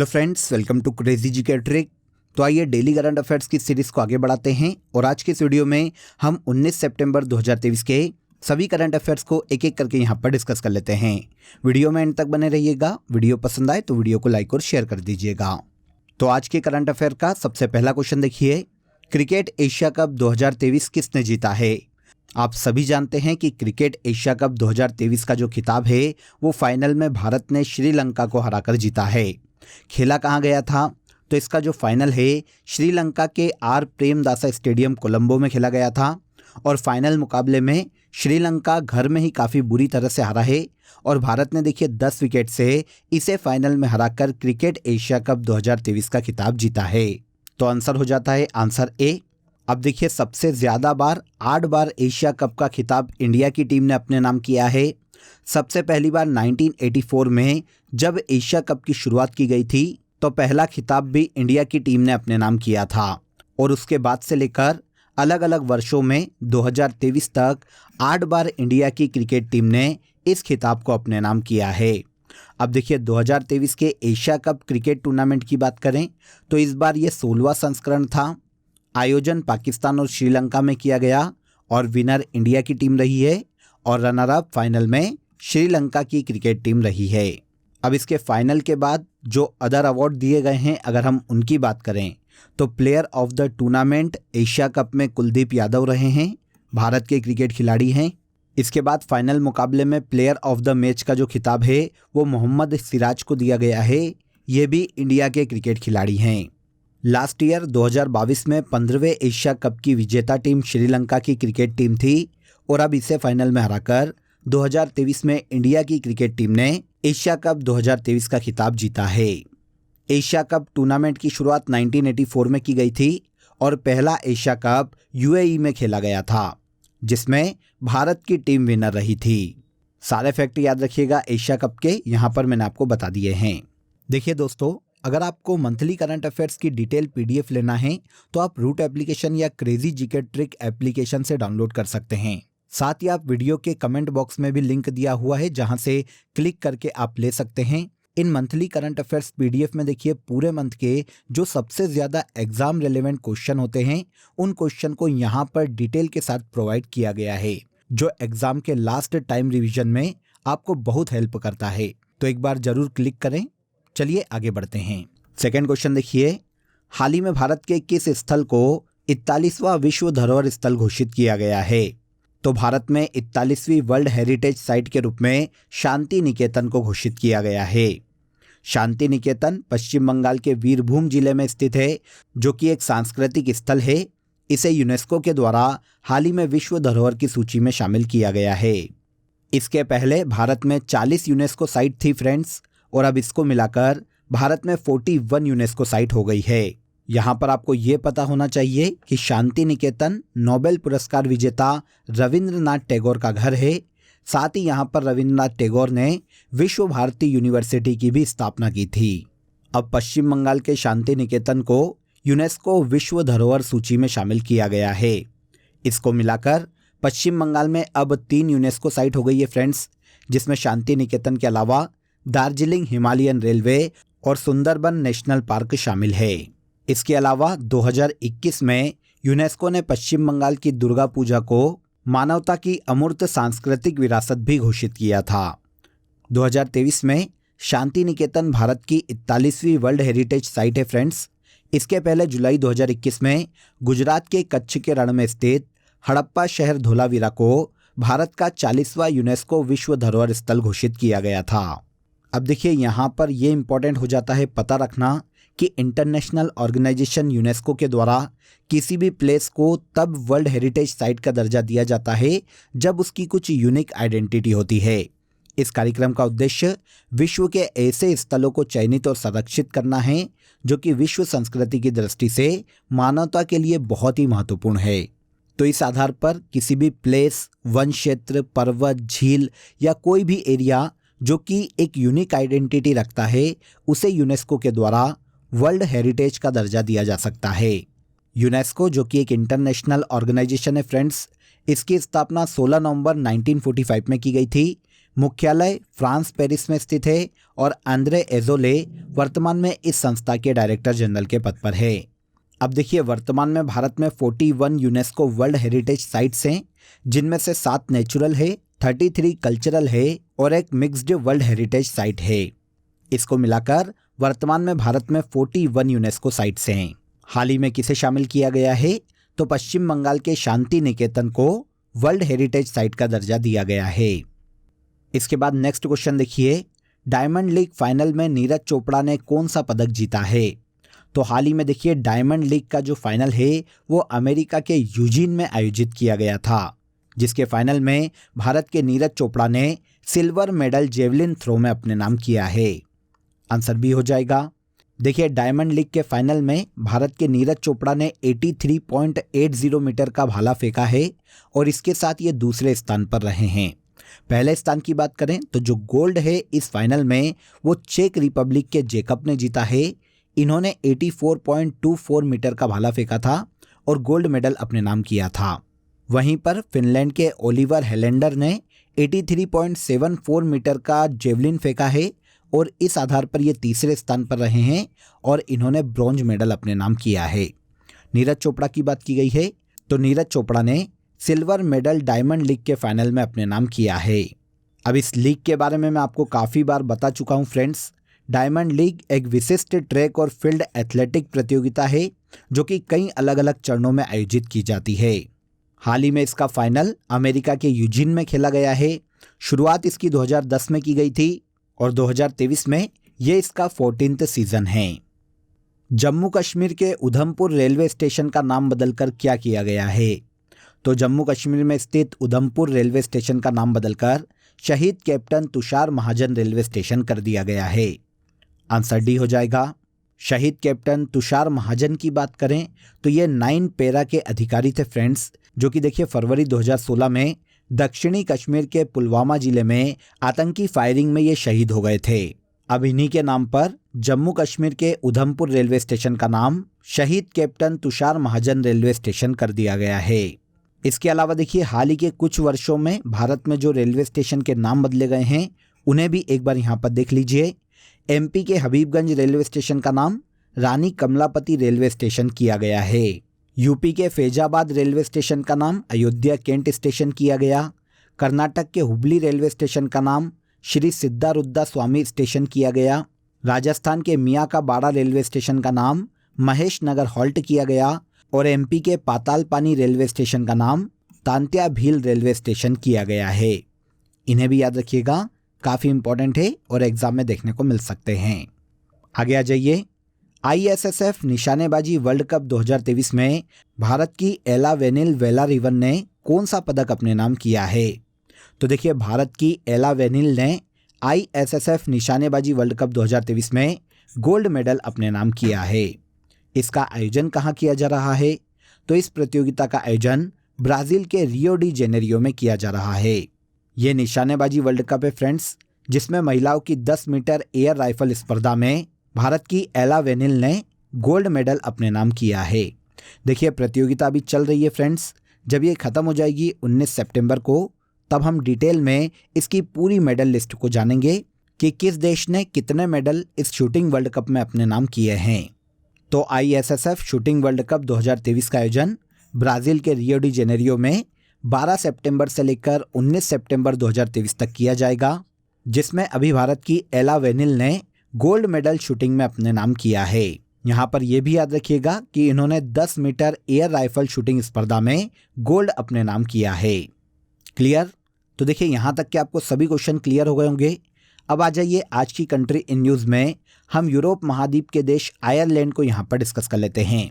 Hello friends, welcome to crazy GK trick. तो आइए daily current affairs की series को आगे बढ़ाते हैं और आज के इस वीडियो में हम 19 सितंबर 2023 के सभी करंट अफेयर्स को एक एक करके यहाँ पर डिस्कस कर लेते हैं। वीडियो में एंड तक बने रहिएगा। वीडियो पसंद आए तो वीडियो को लाइक और शेयर कर दीजिएगा। तो आज के करंट अफेयर का सबसे पहला क्वेश्चन देखिए, क्रिकेट एशिया कप 2023 किसने जीता है? आप सभी जानते हैं कि क्रिकेट एशिया कप 2023 का जो खिताब है वो फाइनल में भारत ने श्रीलंका को हराकर जीता है। खेला कहाँ गया था? तो इसका जो फाइनल है श्रीलंका के आर प्रेमदासा स्टेडियम कोलंबो में खेला गया था और फाइनल मुकाबले में श्रीलंका घर में ही काफ़ी बुरी तरह से हारा है और भारत ने देखिए 10 विकेट से इसे फाइनल में हराकर क्रिकेट एशिया कप 2023 का खिताब जीता है। तो आंसर हो जाता है आंसर ए। अब देखिए सबसे ज़्यादा बार 8 बार एशिया कप का खिताब इंडिया की टीम ने अपने नाम किया है। सबसे पहली बार 1984 में जब एशिया कप की शुरुआत की गई थी तो पहला खिताब भी इंडिया की टीम ने अपने नाम किया था और उसके बाद से लेकर अलग अलग वर्षों में 2023 तक 8 बार इंडिया की क्रिकेट टीम ने इस खिताब को अपने नाम किया है। अब देखिए 2023 के एशिया कप क्रिकेट टूर्नामेंट की बात करें तो इस बार ये 16वां संस्करण था। आयोजन पाकिस्तान और श्रीलंका में किया गया और विनर इंडिया की टीम रही है और रनर अप फाइनल में श्रीलंका की क्रिकेट टीम रही है। अब इसके फाइनल के बाद जो अदर अवार्ड दिए गए हैं अगर हम उनकी बात करें तो player of the tournament Asia cup में कुलदीप यादव रहे हैं, भारत के क्रिकेट खिलाड़ी हैं। इसके बाद फाइनल मुकाबले में प्लेयर ऑफ द मैच का जो खिताब है वो मोहम्मद सिराज को दिया गया है, ये भी इंडिया के क्रिकेट खिलाड़ी हैं। लास्ट ईयर 2022 में 15वें एशिया कप की विजेता टीम श्रीलंका की क्रिकेट टीम थी और अब इसे फाइनल में हराकर 2023 में इंडिया की क्रिकेट टीम ने एशिया कप 2023 का खिताब जीता है। एशिया कप टूर्नामेंट की शुरुआत 1984 में की गई थी और पहला एशिया कप यूएई में खेला गया था जिसमें भारत की टीम विनर रही थी। सारे फैक्ट याद रखिएगा एशिया कप के, यहाँ पर मैंने आपको बता दिए हैं। देखिए दोस्तों, अगर आपको मंथली करंट अफेयर्स की डिटेल पीडीएफ लेना है तो आप रूट एप्लीकेशन या क्रेजी जीके ट्रिक एप्लीकेशन से डाउनलोड कर सकते हैं। साथ ही आप वीडियो के कमेंट बॉक्स में भी लिंक दिया हुआ है जहां से क्लिक करके आप ले सकते हैं। इन मंथली करंट अफेयर्स पीडीएफ में देखिए पूरे मंथ के जो सबसे ज़्यादा एग्जाम रिलेवेंट क्वेश्चन होते हैं उन क्वेश्चन को यहाँ पर डिटेल के साथ प्रोवाइड किया गया है जो एग्जाम के लास्ट टाइम रिविजन में आपको बहुत हेल्प करता है। तो एक बार जरूर क्लिक करें। चलिए आगे बढ़ते हैं। सेकेंड क्वेश्चन देखिए, हाल ही में भारत के किस स्थल को 41वां विश्व धरोहर स्थल घोषित किया गया है? तो भारत में 41वीं वर्ल्ड हेरिटेज साइट के रूप में शांति निकेतन को घोषित किया गया है। शांति निकेतन पश्चिम बंगाल के वीरभूम जिले में स्थित है जो कि एक सांस्कृतिक स्थल है। इसे यूनेस्को के द्वारा हाल ही में विश्व धरोहर की सूची में शामिल किया गया है। इसके पहले भारत में 40 यूनेस्को साइट थी फ्रेंड्स और अब इसको मिलाकर भारत में 41 यूनेस्को साइट हो गई है। यहाँ पर आपको ये पता होना चाहिए कि शांति निकेतन नोबेल पुरस्कार विजेता रविंद्रनाथ टैगोर का घर है। साथ ही यहाँ पर रविंद्रनाथ टैगोर ने विश्व भारती यूनिवर्सिटी की भी स्थापना की थी। अब पश्चिम बंगाल के शांति निकेतन को यूनेस्को विश्व धरोहर सूची में शामिल किया गया है। इसको मिलाकर पश्चिम बंगाल में अब 3 यूनेस्को साइट हो गई है फ्रेंड्स, जिसमें शांति निकेतन के अलावा दार्जिलिंग हिमालयन रेलवे और सुंदरबन नेशनल पार्क शामिल है। इसके अलावा 2021 में यूनेस्को ने पश्चिम बंगाल की दुर्गा पूजा को मानवता की अमूर्त सांस्कृतिक विरासत भी घोषित किया था। 2023 में शांति निकेतन भारत की 41वीं वर्ल्ड हेरिटेज साइट है फ्रेंड्स। इसके पहले जुलाई 2021 में गुजरात के कच्छ के रण में स्थित हड़प्पा शहर धोलावीरा को भारत का 40वां यूनेस्को विश्व धरोहर स्थल घोषित किया गया था। अब देखिए यहाँ पर ये इम्पोर्टेंट हो जाता है पता रखना कि इंटरनेशनल ऑर्गेनाइजेशन यूनेस्को के द्वारा किसी भी प्लेस को तब वर्ल्ड हेरिटेज साइट का दर्जा दिया जाता है जब उसकी कुछ यूनिक आइडेंटिटी होती है। इस कार्यक्रम का उद्देश्य विश्व के ऐसे स्थलों को चयनित और संरक्षित करना है जो कि विश्व संस्कृति की दृष्टि से मानवता के लिए बहुत ही महत्वपूर्ण है। तो इस आधार पर किसी भी प्लेस, वन क्षेत्र, पर्वत, झील या कोई भी एरिया जो कि एक यूनिक आइडेंटिटी रखता है उसे यूनेस्को के द्वारा वर्ल्ड हेरिटेज का दर्जा दिया जा सकता है। यूनेस्को जो कि एक इंटरनेशनल ऑर्गेनाइजेशन है फ्रेंड्स, इसकी स्थापना 16 नवंबर 1945 में की गई थी। मुख्यालय फ्रांस पेरिस में स्थित है और आंद्रे एजोले वर्तमान में इस संस्था के डायरेक्टर जनरल के पद पर है। अब देखिए, वर्तमान में भारत में 41 यूनेस्को वर्ल्ड हेरिटेज साइट्स हैं, जिनमें से 7 नेचुरल है, 33 कल्चरल है और एक मिक्स्ड वर्ल्ड हेरिटेज साइट है। इसको मिलाकर वर्तमान में भारत में 41 यूनेस्को साइट्स हैं। हाल ही में किसे शामिल किया गया है? तो पश्चिम बंगाल के शांति निकेतन को वर्ल्ड हेरिटेज साइट का दर्जा दिया गया है। इसके बाद नेक्स्ट क्वेश्चन देखिए, डायमंड लीग फाइनल में नीरज चोपड़ा ने कौन सा पदक जीता है? तो हाल ही में देखिए, डायमंड लीग का जो फाइनल है वो अमेरिका के यूजीन में आयोजित किया गया था, जिसके फाइनल में भारत के नीरज चोपड़ा ने सिल्वर मेडल जेवलिन थ्रो में अपने नाम किया है। आंसर भी हो जाएगा। देखिए, डायमंड लीग के फाइनल में भारत के नीरज चोपड़ा ने 83.80 मीटर का भाला फेंका है और इसके साथ ये दूसरे स्थान पर रहे हैं। पहले स्थान की बात करें तो जो गोल्ड है इस फाइनल में वो चेक रिपब्लिक के जेकब ने जीता है। इन्होंने 84.24 मीटर का भाला फेंका था और गोल्ड मेडल अपने नाम किया था। वहीं पर फिनलैंड के ओलिवर हेलेंडर ने 83.74 मीटर का जेवलिन फेंका है और इस आधार पर ये तीसरे स्थान पर रहे हैं और इन्होंने ब्रॉन्ज मेडल अपने नाम किया है। नीरज चोपड़ा की बात की गई है तो नीरज चोपड़ा ने सिल्वर मेडल डायमंड लीग के फाइनल में अपने नाम किया है। अब इस लीग के बारे में मैं आपको काफ़ी बार बता चुका हूं फ्रेंड्स। डायमंड लीग एक विशिष्ट ट्रैक और फील्ड एथलेटिक प्रतियोगिता है जो कि कई अलग अलग चरणों में आयोजित की जाती है। हाल ही में इसका फाइनल अमेरिका के यूजीन में खेला गया है। शुरुआत इसकी 2010 में की गई थी और 2023 में ये इसका 14th सीजन है। जम्मू कश्मीर के उधमपुर रेलवे स्टेशन का नाम बदलकर क्या किया गया है? तो जम्मू कश्मीर में स्थित उधमपुर रेलवे स्टेशन का नाम बदलकर शहीद कैप्टन तुषार महाजन रेलवे स्टेशन कर दिया गया है। आंसर डी हो जाएगा। शहीद कैप्टन तुषार महाजन की बात करें तो ये 9 पैरा के अधिकारी थे फ्रेंड्स, जो कि देखिए फरवरी 2016 में दक्षिणी कश्मीर के पुलवामा जिले में आतंकी फायरिंग में ये शहीद हो गए थे। अब इन्हीं के नाम पर जम्मू कश्मीर के उधमपुर रेलवे स्टेशन का नाम शहीद कैप्टन तुषार महाजन रेलवे स्टेशन कर दिया गया है। इसके अलावा देखिए, हाल ही के कुछ वर्षों में भारत में जो रेलवे स्टेशन के नाम बदले गए हैं उन्हें भी एक बार यहाँ पर देख लीजिए। एमपी के हबीबगंज रेलवे स्टेशन का नाम रानी कमलापति रेलवे स्टेशन किया गया है। यूपी के फैजाबाद रेलवे स्टेशन का नाम अयोध्या कैंट स्टेशन किया गया। कर्नाटक के हुबली रेलवे स्टेशन का नाम श्री सिद्धारुद्धा स्वामी स्टेशन किया गया। राजस्थान के मियाँ का बाड़ा रेलवे स्टेशन का नाम महेश नगर हॉल्ट किया गया और एमपी के पातालपानी रेलवे स्टेशन का नाम तांत्या भील रेलवे स्टेशन किया गया है। इन्हें भी याद रखिएगा, काफ़ी इंपॉर्टेंट है और एग्जाम में देखने को मिल सकते हैं। आगे आ जाइए। ISSF निशानेबाजी वर्ल्ड कप 2023 में भारत की एला वेनिल वेलारिवन ने कौन सा पदक अपने नाम किया है? तो देखिए, भारत की एला वेनिल ने ISSF निशानेबाजी वर्ल्ड कप 2023 में गोल्ड मेडल अपने नाम किया है। इसका आयोजन कहाँ किया जा रहा है? तो इस प्रतियोगिता का आयोजन ब्राज़ील के रियो डी जेनेरियो में किया जा रहा है। ये निशानेबाजी वर्ल्ड कप है फ्रेंड्स, जिसमें महिलाओं की 10 मीटर एयर राइफल स्पर्धा में भारत की एला वेनिल ने गोल्ड मेडल अपने नाम किया है। देखिए, प्रतियोगिता अभी चल रही है फ्रेंड्स। जब ये ख़त्म हो जाएगी 19 सितंबर को, तब हम डिटेल में इसकी पूरी मेडल लिस्ट को जानेंगे कि किस देश ने कितने मेडल इस शूटिंग वर्ल्ड कप में अपने नाम किए हैं। तो ISSF शूटिंग वर्ल्ड कप 2023 का आयोजन ब्राज़ील के रियो डी जेनेरियो में 12 सितंबर से लेकर 19 सितंबर 2023 तक किया जाएगा, जिसमें अभी भारत की एला वेनिल ने गोल्ड मेडल शूटिंग में अपने नाम किया है। यहाँ पर यह भी याद रखिएगा कि इन्होंने 10 मीटर एयर राइफल शूटिंग स्पर्धा में गोल्ड अपने नाम किया है। क्लियर? तो देखिए, यहाँ तक कि आपको सभी क्वेश्चन क्लियर हो गए होंगे। अब आ जाइए आज की कंट्री इन न्यूज़ में हम यूरोप महाद्वीप के देश आयरलैंड को यहाँ पर डिस्कस कर लेते हैं।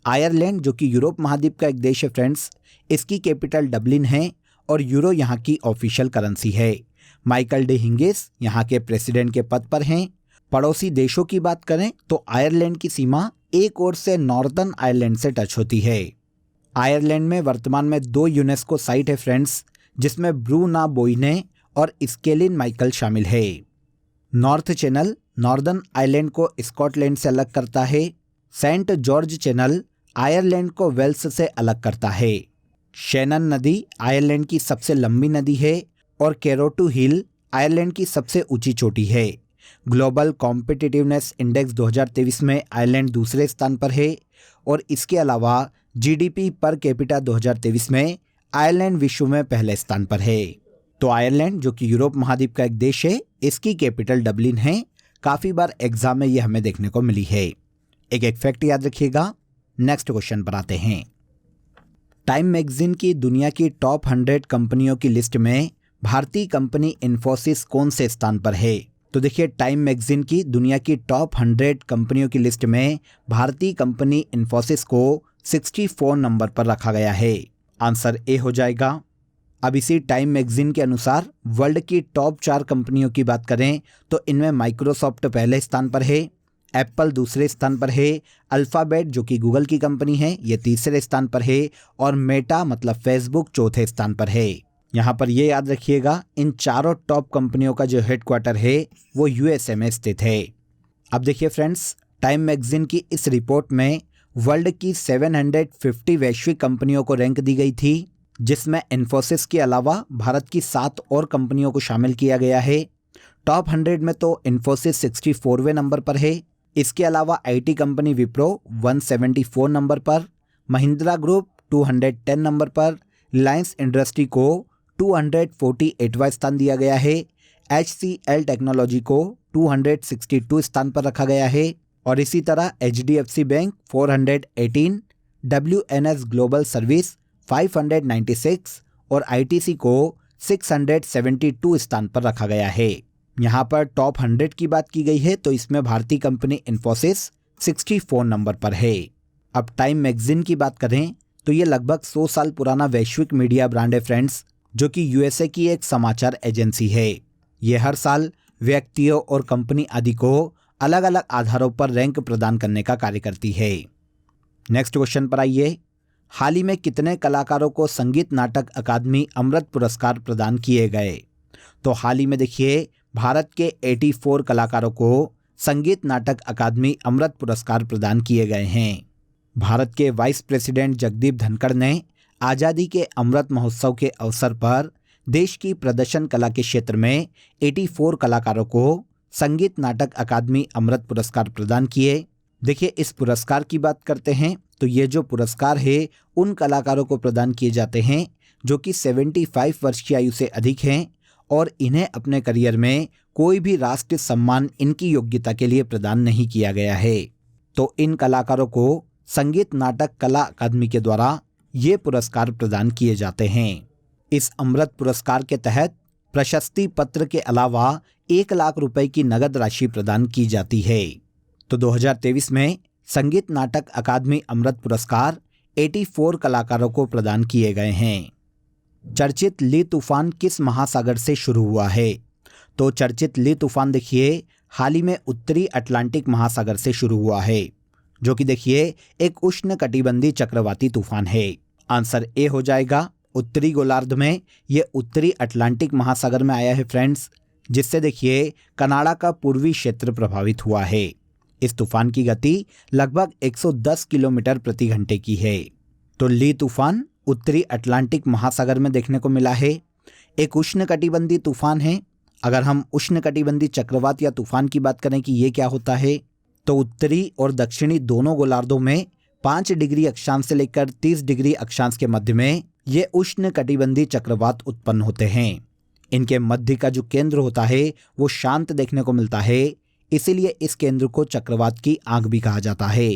आयरलैंड जो कि यूरोप महाद्वीप का एक देश है फ्रेंड्स, इसकी कैपिटल डबलिन है और यूरो यहाँ की ऑफिशियल करेंसी है। माइकल डे हिंगिस यहाँ के प्रेसिडेंट के पद पर हैं। पड़ोसी देशों की बात करें तो आयरलैंड की सीमा एक ओर से नॉर्दर्न आयरलैंड से टच होती है। आयरलैंड में वर्तमान में 2 यूनेस्को साइट है फ्रेंड्स, जिसमें ब्रूनाबोइने और स्केलिन माइकल शामिल है। नॉर्थ चैनल नॉर्दर्न आयरलैंड को स्कॉटलैंड से अलग करता है। सेंट जॉर्ज चैनल आयरलैंड को वेल्स से अलग करता है। शैनन नदी आयरलैंड की सबसे लंबी नदी है और कैरोटू हिल आयरलैंड की सबसे ऊंची चोटी है। ग्लोबल कॉम्पिटिटिवनेस इंडेक्स 2023 में आयरलैंड दूसरे स्थान पर है और इसके अलावा जीडीपी पर कैपिटा 2023 में आयरलैंड विश्व में पहले स्थान पर है। तो आयरलैंड जो कि यूरोप महाद्वीप का एक देश है, इसकी कैपिटल डबलिन है। काफ़ी बार एग्जाम में ये हमें देखने को मिली है। एक फैक्ट याद रखिएगा। नेक्स्ट क्वेश्चन पर आते हैं। टाइम मैगजीन की दुनिया की टॉप 100 कंपनियों की लिस्ट में भारतीय कंपनी इन्फोसिस कौन से स्थान पर है? तो देखिए, टाइम मैगजीन की दुनिया की टॉप 100 कंपनियों की लिस्ट में भारतीय कंपनी इन्फोसिस को 64 नंबर पर रखा गया है। आंसर ए हो जाएगा। अब इसी टाइम मैगजीन के अनुसार वर्ल्ड की टॉप 4 कंपनियों की बात करें तो इनमें माइक्रोसॉफ्ट पहले स्थान पर है, एप्पल दूसरे स्थान पर है, अल्फ़ाबेट जो कि गूगल की कंपनी है ये तीसरे स्थान पर है और मेटा मतलब फेसबुक चौथे स्थान पर है। यहाँ पर ये याद रखिएगा, इन चारों टॉप कंपनियों का जो हेडक्वार्टर है वो यूएसए में स्थित है। अब देखिए फ्रेंड्स, टाइम मैगजीन की इस रिपोर्ट में वर्ल्ड की 750 वैश्विक कंपनियों को रैंक दी गई थी, जिसमें इन्फोसिस के अलावा भारत की 7 और कंपनियों को शामिल किया गया है। टॉप 100 में तो इन्फोसिस 64वें नंबर पर है। इसके अलावा आईटी कंपनी विप्रो 174 नंबर पर, महिंद्रा ग्रुप 210 नंबर पर, रिलायंस इंडस्ट्री को 248वां स्थान दिया गया है, HCL टेक्नोलॉजी को 262 स्थान पर रखा गया है और इसी तरह HDFC bank 418, WNS global service 596 और ITC को 672 स्थान पर रखा गया है। यहाँ पर टॉप 100 की बात की गई है तो इसमें भारतीय कंपनी इन्फोसिस 64 नंबर पर है। अब टाइम मैगजीन की बात करें तो ये लगभग 100 साल पुराना वैश्विक मीडिया ब्रांड है फ्रेंड्स, जो कि यूएसए की एक समाचार एजेंसी है। ये हर साल व्यक्तियों और कंपनी आदि को अलग अलग आधारों पर रैंक प्रदान करने का कार्य करती है। नेक्स्ट क्वेश्चन पर आइए। हाल ही में कितने कलाकारों को संगीत नाटक अकादमी अमृत पुरस्कार प्रदान किए गए? तो हाल ही में देखिए, भारत के 84 कलाकारों को संगीत नाटक अकादमी अमृत पुरस्कार प्रदान किए गए हैं। भारत के वाइस प्रेसिडेंट जगदीप धनखड़ ने आज़ादी के अमृत महोत्सव के अवसर पर देश की प्रदर्शन कला के क्षेत्र में 84 कलाकारों को संगीत नाटक अकादमी अमृत पुरस्कार प्रदान किए। देखिए, इस पुरस्कार की बात करते हैं तो ये जो पुरस्कार है उन कलाकारों को प्रदान किए जाते हैं जो कि 75 वर्ष की आयु से अधिक हैं और इन्हें अपने करियर में कोई भी राष्ट्रीय सम्मान इनकी योग्यता के लिए प्रदान नहीं किया गया है। तो इन कलाकारों को संगीत नाटक कला अकादमी के द्वारा ये पुरस्कार प्रदान किए जाते हैं। इस अमृत पुरस्कार के तहत प्रशस्ति पत्र के अलावा 1 लाख रुपए की नगद राशि प्रदान की जाती है। तो 2023 में संगीत नाटक अकादमी अमृत पुरस्कार 84 कलाकारों को प्रदान किए गए हैं। चर्चित ली तूफान किस महासागर से शुरू हुआ है? तो चर्चित ली तूफान देखिए, हाल ही में उत्तरी अटलांटिक महासागर से शुरू हुआ है, जो कि देखिए एक उष्णकटिबंधीय चक्रवाती तूफान है। आंसर ए हो जाएगा। उत्तरी गोलार्ध में ये उत्तरी अटलांटिक महासागर में आया है फ्रेंड्स, जिससे देखिए कनाडा का पूर्वी क्षेत्र प्रभावित हुआ है। इस तूफान की गति लगभग 110 किलोमीटर प्रति घंटे की है। तो ली तूफान उत्तरी अटलांटिक महासागर में देखने को मिला है। एक उष्णकटिबंधीय तूफान है। अगर हम उष्णकटिबंधीय चक्रवात या तूफान की बात करें कि ये क्या होता है, तो उत्तरी और दक्षिणी दोनों गोलार्धों में 5 डिग्री अक्षांश से लेकर 30 डिग्री अक्षांश के मध्य में ये उष्णकटिबंधीय चक्रवात उत्पन्न होते हैं। इनके मध्य का जो केंद्र होता है वो शांत देखने को मिलता है, इसीलिए इस केंद्र को चक्रवात की आंख भी कहा जाता है।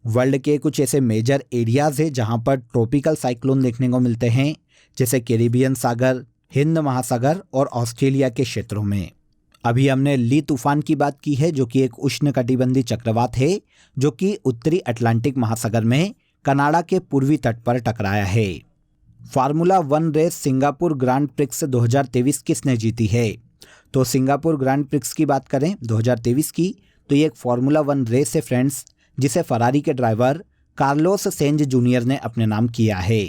वर्ल्ड के कुछ ऐसे मेजर एरियाज है जहां पर ट्रॉपिकल साइक्लोन देखने को मिलते हैं, जैसे कैरिबियन सागर, हिंद महासागर और ऑस्ट्रेलिया के क्षेत्रों में। अभी हमने ली तूफान की बात की है, जो कि एक उष्णकटिबंधीय चक्रवात है जो कि उत्तरी अटलांटिक महासागर में कनाडा के पूर्वी तट पर टकराया है। Formula 1 race Singapore grand prix 2023 किसने जीती है? तो सिंगापुर ग्रांड प्रिक्स की बात करें 2023 की, तो ये एक फार्मूला 1 रेस है फ्रेंड्स, जिसे फरारी के ड्राइवर कार्लोस सेंज जूनियर ने अपने नाम किया है।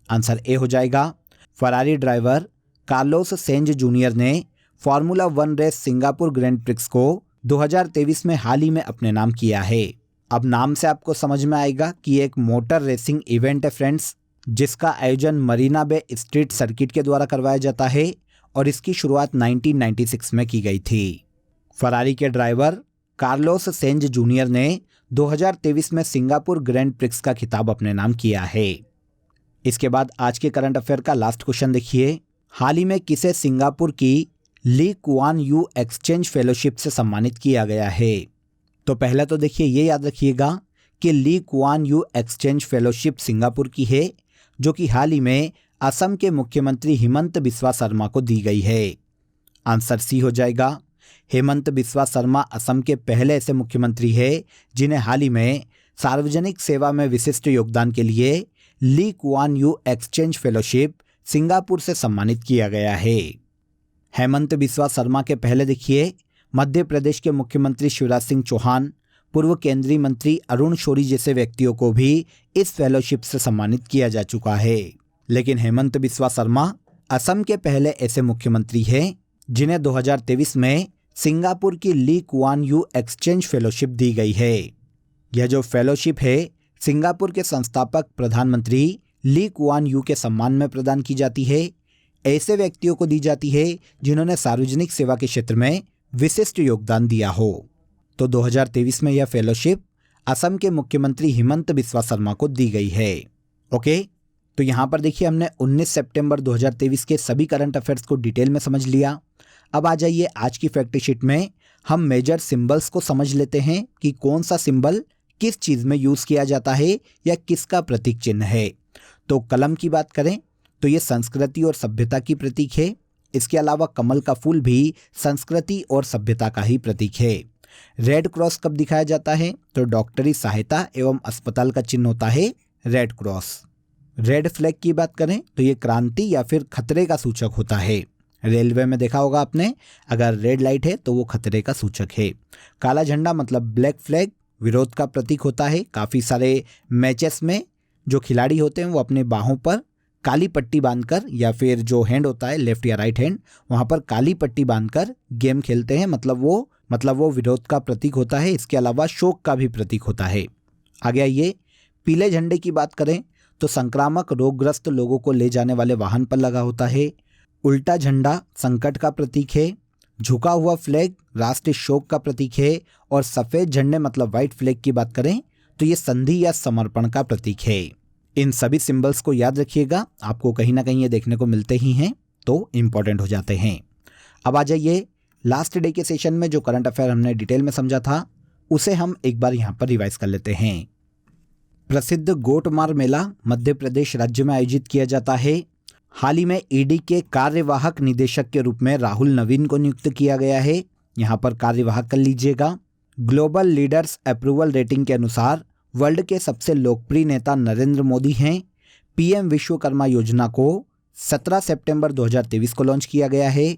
आंसर ए हो जाएगा। Ferrari driver Carlos Sainz junior ने formula 1 race Singapore Grand Prix को 2023 में हाल ही में अपने नाम किया है। अब नाम से आपको समझ में आएगा कि एक मोटर रेसिंग इवेंट है फ्रेंड्स, जिसका आयोजन मरीना बे स्ट्रीट सर्किट के द्वारा करवाया जाता है और इसकी शुरुआत 1996 में की गई थी। फरारी के ड्राइवर कार्लोस सेंज जूनियर ने 2023 में सिंगापुर ग्रैंड प्रिक्स का खिताब अपने नाम किया है। इसके बाद आज के करंट अफेयर का लास्ट क्वेश्चन देखिए, हाल ही में किसे सिंगापुर की Lee Kuan Yew exchange fellowship से सम्मानित किया गया है? तो पहले तो देखिए ये याद रखिएगा कि Lee Kuan Yew exchange fellowship Singapore की है, जो कि हाल ही में असम के मुख्यमंत्री हिमंत बिस्वा शर्मा को दी गई है। आंसर सी हो जाएगा। हेमंत बिस्वा शर्मा असम के पहले ऐसे मुख्यमंत्री हैं जिन्हें हाल ही में सार्वजनिक सेवा में विशिष्ट योगदान के लिए Lee Kuan Yew exchange fellowship Singapore से सम्मानित किया गया है। हेमंत बिस्वा शर्मा के पहले देखिए मध्य प्रदेश के मुख्यमंत्री शिवराज सिंह चौहान, पूर्व केंद्रीय मंत्री अरुण शौरी जैसे व्यक्तियों को भी इस फेलोशिप से सम्मानित किया जा चुका है। लेकिन हेमंत बिस्वा शर्मा असम के पहले ऐसे मुख्यमंत्री हैं जिन्हें 2023 में सिंगापुर की Lee Kuan Yew exchange fellowship दी गई है। यह जो फेलोशिप है सिंगापुर के संस्थापक प्रधानमंत्री ली कुआन यू के सम्मान में प्रदान की जाती है। ऐसे व्यक्तियों को दी जाती है जिन्होंने सार्वजनिक सेवा के क्षेत्र में विशिष्ट योगदान दिया हो। तो 2023 में यह फेलोशिप असम के मुख्यमंत्री हिमंत बिस्वा शर्मा को दी गई है। ओके, तो यहाँ पर देखिए हमने 19 सितंबर 2023 के सभी करंट अफेयर्स को डिटेल में समझ लिया। अब आ जाइए आज की फैक्ट शीट में हम मेजर सिंबल्स को समझ लेते हैं कि कौन सा सिंबल किस चीज़ में यूज़ किया जाता है या किसका प्रतीक चिन्ह है। तो कलम की बात करें तो ये संस्कृति और सभ्यता की प्रतीक है। इसके अलावा कमल का फूल भी संस्कृति और सभ्यता का ही प्रतीक है। रेड क्रॉस कब दिखाया जाता है? तो डॉक्टरी सहायता एवं अस्पताल का चिन्ह होता है रेड क्रॉस। रेड फ्लैग की बात करें तो ये क्रांति या फिर खतरे का सूचक होता है। रेलवे में देखा होगा आपने, अगर रेड लाइट है तो वो खतरे का सूचक है। काला झंडा मतलब ब्लैक फ्लैग विरोध का प्रतीक होता है। काफ़ी सारे मैचेस में जो खिलाड़ी होते हैं वो अपने बाहों पर काली पट्टी बांधकर या फिर जो हैंड होता है लेफ्ट या राइट हैंड वहाँ पर काली पट्टी बांधकर गेम खेलते हैं, मतलब वो विरोध का प्रतीक होता है। इसके अलावा शोक का भी प्रतीक होता है। आगे आइए, पीले झंडे की बात करें तो संक्रामक रोगग्रस्त लोगों को ले जाने वाले वाहन पर लगा होता है। उल्टा झंडा संकट का प्रतीक है। झुका हुआ फ्लैग राष्ट्रीय शोक का प्रतीक है। और सफ़ेद झंडे मतलब वाइट फ्लैग की बात करें तो ये संधि या समर्पण का प्रतीक है। इन सभी सिंबल्स को याद रखिएगा, आपको कहीं ना कहीं ये देखने को मिलते ही हैं तो इम्पॉर्टेंट हो जाते हैं। अब आ जाइए, लास्ट डे के सेशन में जो करंट अफेयर हमने डिटेल में समझा था उसे हम एक बार यहाँ पर रिवाइज कर लेते हैं। प्रसिद्ध गोटमार मेला मध्य प्रदेश राज्य में आयोजित किया जाता है। हाल ही में ईडी के कार्यवाहक निदेशक के रूप में राहुल नवीन को नियुक्त किया गया है। यहाँ पर कार्यवाहक कर लीजिएगा। ग्लोबल लीडर्स अप्रूवल रेटिंग के अनुसार वर्ल्ड के सबसे लोकप्रिय नेता नरेंद्र मोदी हैं। पीएम विश्वकर्मा योजना को 17 सितंबर 2023 को लॉन्च किया गया है।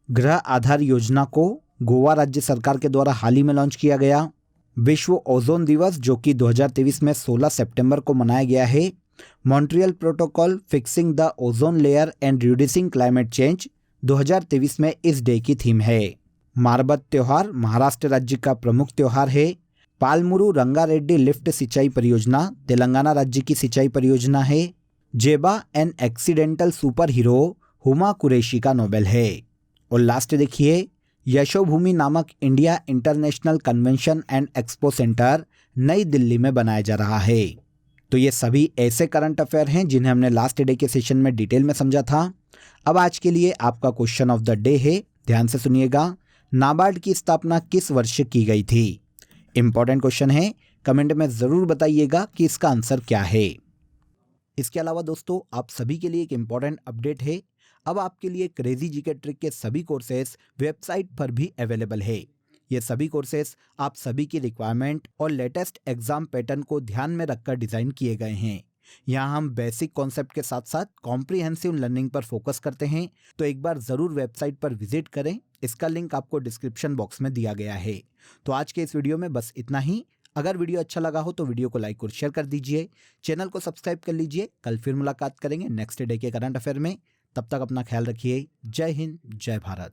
गृह आधार योजना को गोवा राज्य सरकार के द्वारा हाल ही में लॉन्च किया गया। विश्व ओजोन दिवस जो कि 2023 में 16 सितंबर को मनाया गया है। Montreal protocol fixing the ozone layer and reducing climate change 2023 में इस डे की थीम है। मारबत त्योहार महाराष्ट्र राज्य का प्रमुख त्योहार है। पालमुरु रंगारेड्डी लिफ्ट सिंचाई परियोजना तेलंगाना राज्य की सिंचाई परियोजना है। जेबा an accidental super hero Huma Qureshi का नोबेल है। और लास्ट देखिए, यशोभूमि नामक India international convention and expo centre नई दिल्ली में बनाया जा रहा है। तो ये सभी ऐसे करंट अफेयर हैं जिन्हें हमने लास्ट डे के सेशन में डिटेल में समझा था। अब आज के लिए आपका क्वेश्चन ऑफ द डे है, ध्यान से सुनिएगा। नाबार्ड की स्थापना किस वर्ष की गई थी? इंपॉर्टेंट क्वेश्चन है, कमेंट में ज़रूर बताइएगा कि इसका आंसर क्या है। इसके अलावा दोस्तों आप सभी के लिए एक इम्पॉर्टेंट अपडेट है। अब आपके लिए क्रेजी जीके ट्रिक के सभी कोर्सेज वेबसाइट पर भी अवेलेबल है। ये सभी कोर्सेज आप सभी की रिक्वायरमेंट और लेटेस्ट एग्जाम पैटर्न को ध्यान में रखकर डिज़ाइन किए गए हैं। यहाँ हम बेसिक कॉन्सेप्ट के साथ साथ कॉम्प्रिहेंसिव लर्निंग पर फोकस करते हैं। तो एक बार ज़रूर वेबसाइट पर विजिट करें, इसका लिंक आपको डिस्क्रिप्शन बॉक्स में दिया गया है। तो आज के इस वीडियो में बस इतना ही। अगर वीडियो अच्छा लगा हो तो वीडियो को लाइक और शेयर कर दीजिए, चैनल को सब्सक्राइब कर लीजिए। कल फिर मुलाकात करेंगे नेक्स्ट डे के करंट अफेयर में। तब तक अपना ख्याल रखिए। जय हिंद, जय भारत।